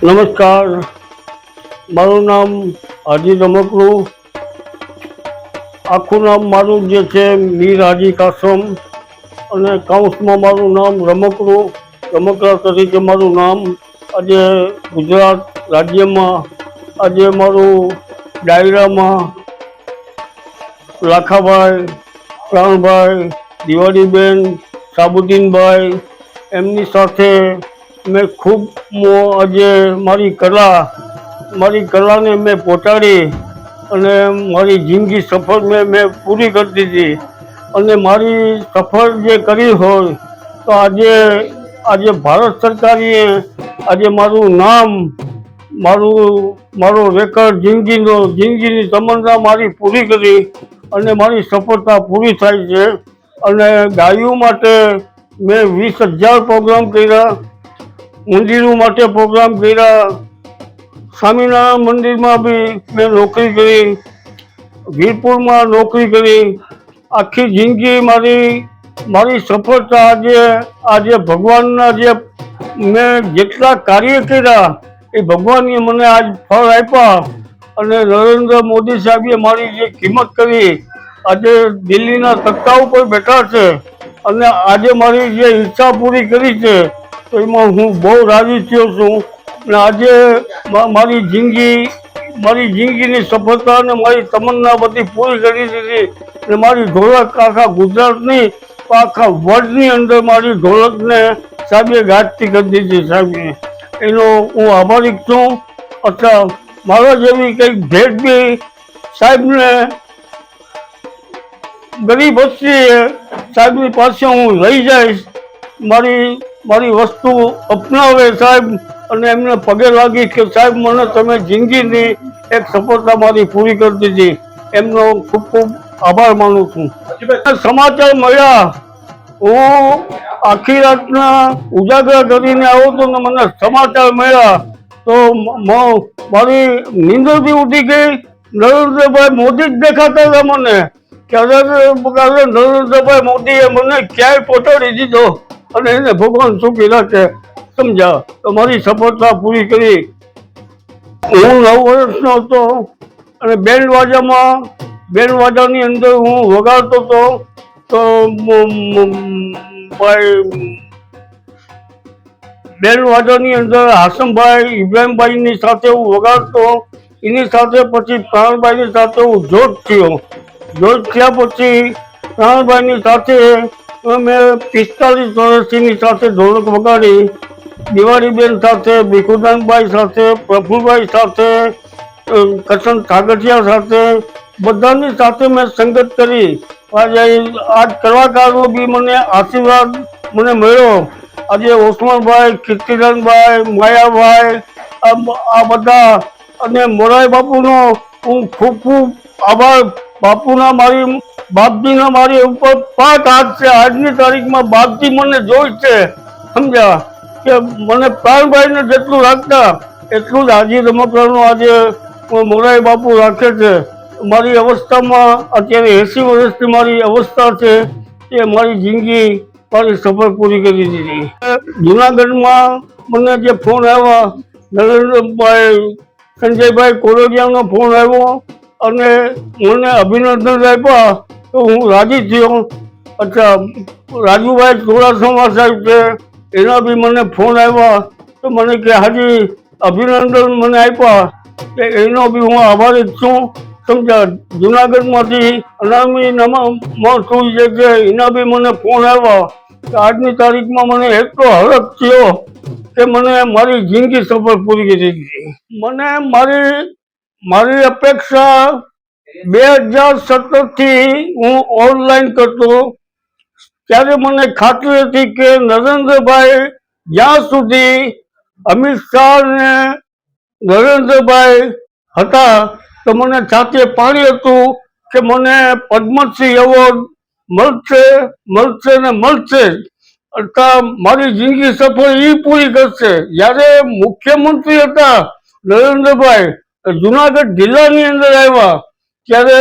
નમસ્કાર, મારું નામ હાજી રમકડું. આખું નામ મારું જે છે મીર હાજી કાસમ, અને કાઉન્સમાં મારું નામ રમકડું, રમકડા તરીકે મારું નામ. આજે ગુજરાત રાજ્યમાં આજે મારું ડાયરામાં લાખાભાઈ, પ્રાણભાઈ, દિવાળીબેન, સાબુદ્દીનભાઈ એમની સાથે મેં ખૂબ આજે મારી કલાને મેં પહોંચાડી અને મારી જિંદગી સફર મેં પૂરી કરી દીધી. અને મારી સફર જે કરી હોય તો આજે ભારત સરકારે આજે મારું નામ મારો રેકોર્ડ જિંદગીની તમન્ના મારી પૂરી કરી અને મારી સફળતા પૂરી થાય છે. અને ગાયો માટે મેં 20,000 પ્રોગ્રામ કર્યા, મંદિરો માટે પ્રોગ્રામ કર્યા, સ્વામિનારાયણ મંદિરમાં બી મેં નોકરી કરી, વીરપુરમાં નોકરી કરી. આખી જિંદગી મારી સફળતા આજે ભગવાનના જે મેં જેટલા કાર્ય કર્યા એ ભગવાને મને આજ ફળ આપ્યા. અને નરેન્દ્ર મોદી સાહેબે મારી જે કિંમત કરી, આજે દિલ્હીના તખ્તા ઉપર બેઠા છે અને આજે મારી જે ઈચ્છા પૂરી કરી છે તો એમાં હું બહુ રાજી થયો છું. અને આજે મારી જિંદગીની સફળતા અને મારી તમન્ના બધી પૂરી કરી દીધી. અને મારી ઢોલક આખા ગુજરાતની આખા વર્લ્ડની અંદર મારી ઢોલકને સાહેબે ગાજતી કરી દીધી. સાહેબે એનો હું આભારી છું. અથવા મારા જેવી કંઈક ભેટ બી સાહેબને ગરીબ વસ્તી સાહેબની પાસે હું લઈ જઈશ. મારી વસ્તુ અપનાવે સાહેબ અને એમને પગે લાગી કે સાહેબ મને તમે જિંદગીની એક સફળતા મારી પૂરી કરી દીધી. એમનો ખૂબ ખૂબ આભાર માનું છું. સમાચાર મળ્યા, હું આખી રાતના ઉજાગરા કરીને આવ્યો હતો ને મને સમાચાર મળ્યા તો મારી નીંદર બી ઉઠી ગઈ. નરેન્દ્રભાઈ મોદી જ દેખાતા હતા મને કે નરેન્દ્રભાઈ મોદીએ મને ક્યાંય પહોંચાડી દીધો અને એને ભગવાન સુખી રાખે. સમજ્યા? તો મારી સફળતા પૂરી કરી. હું 9 વર્ષનો હતો અને બેન્ડ વાજાની અંદર હું વગાડતો હતો. તો બેન્ડ વાજાની અંદર હાસમભાઈ, ઇબ્રાહીમભાઈની સાથે હું વગાડતો. એની સાથે પછી પ્રાણભાઈની સાથે હું જોત થયા. પછી પ્રાણભાઈની સાથે મેં 45 વર્ષની સાથે ઢોલક વગાડી. દિવાળીબેન સાથે, ભીખુદાનભાઈ સાથે, પ્રફુલભાઈ સાથે, કરશન ઠાકરિયા સાથે બધાની સાથે મેં સંગત કરી. આજ કલાકારો બી મને આશીર્વાદ મને મળ્યો. આજે ઓસમાનભાઈ, કીર્તિદાનભાઈ, માયાભાઈ આ બધા અને મોરારી બાપુનો હું ખૂબ ખૂબ આભાર. બાપુના મારી બાપજીના મારી ઉપર 5 હાથ છે. આજની તારીખમાં બાપજી મને જોઈ છે. સમજ્યા? કે મને પ્રાણભાઈને જેટલું રાખતા એટલું જ હાજી રમકડાનું આજે મોરારી બાપુ રાખે છે. મારી અવસ્થામાં અત્યારે 80 વર્ષની મારી અવસ્થા છે. એ મારી જિંદગી મારી સફર પૂરી કરી દીધી. જુનાગઢમાં મને જે ફોન આવ્યા, નરેન્દ્રભાઈ, સંજયભાઈ કોરોડિયાનો ફોન આવ્યો અને મને અભિનંદન આપ્યા તો હું રાજી થયો. અચ્છા, રાજુભાઈ ચોરાસમા સાહેબ છે, એના બી મને ફોન આવ્યા તો મને કે હાજી અભિનંદન મને આપ્યા. એનો બી હું આભારી છું. સમજા? જુનાગઢમાંથી અનામી નમસ્તુ જે છે એના બી મને ફોન આવ્યા. આજની તારીખમાં મને એટલો હરખ થયો કે મને મારી જિંદગી સફળ પૂરી કરી દીધી. મને મારી અપેક્ષા 2017થી હું ઓનલાઈન કરતો ત્યારે મને ખાતરી હતી કે નરેન્દ્રભાઈ જ્યાં સુધી અમિત શાહ ને નરેન્દ્રભાઈ હતા તો મને સાથે પાણી હતું કે મને પદ્મશ્રી એવોર્ડ મળશે. અર્થાત મારી જિંદગી સફળ એ પૂરી કરશે. જ્યારે મુખ્યમંત્રી હતા નરેન્દ્રભાઈ, જુનાગઢ જિલ્લાની અંદર આવ્યા ત્યારે